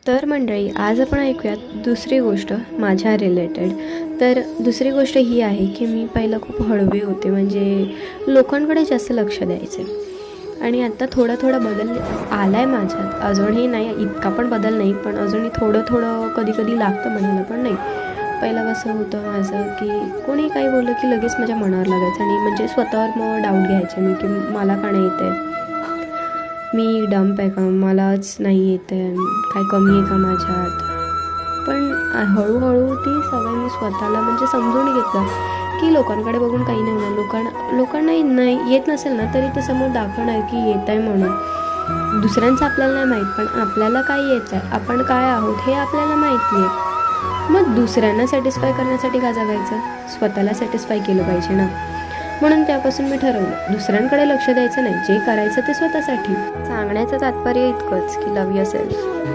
तर मंडळी, आज आपण ऐकूयात दुसरी गोष्ट माझ्या रिलेटेड. तर दुसरी गोष्ट ही आहे की मी पहिलं खूप हळवी होते, म्हणजे लोकांकडे जास्त लक्ष द्यायचे. आणि आता थोडा थोडा बदल आला आहे माझ्यात. अजूनही नाही, इतका पण बदल नाही, पण अजूनही थोडं थोडं कधी कधी लागतं म्हणायला, पण नाही. पहिलं कसं होतं माझं की कोणी काही बोललं की लगेच माझ्या मनावर लागायचं, आणि म्हणजे स्वतःवर मग डाऊट घ्यायचे मी की मला का नाही येते, मी डंप आहे का, मलाच नाही येत आहे, काय कमी आहे का माझ्यात. पण हळूहळू ती सवय मी स्वतःला म्हणजे समजून घेतलं की लोकांकडे बघून काही नाही होणार. लोकांना नाही येत नसेल ना, तरी ते समोर दाखवणार की येत आहे म्हणून. दुसऱ्यांचं आपल्याला नाही माहीत, पण आपल्याला काय येत आहे, आपण काय आहोत हे आपल्याला माहिती आहे. मग दुसऱ्यांना सॅटिस्फाय करण्यासाठी का जगायचं, स्वतःला सॅटिस्फाय केलं पाहिजे ना. म्हणून त्यापासून मी ठरवलं दुसऱ्यांकडे लक्ष द्यायचं नाही, जे करायचं ते स्वतःसाठी. सांगण्याचं तात्पर्य इतकंच की लव्ह युअरसेल्फ.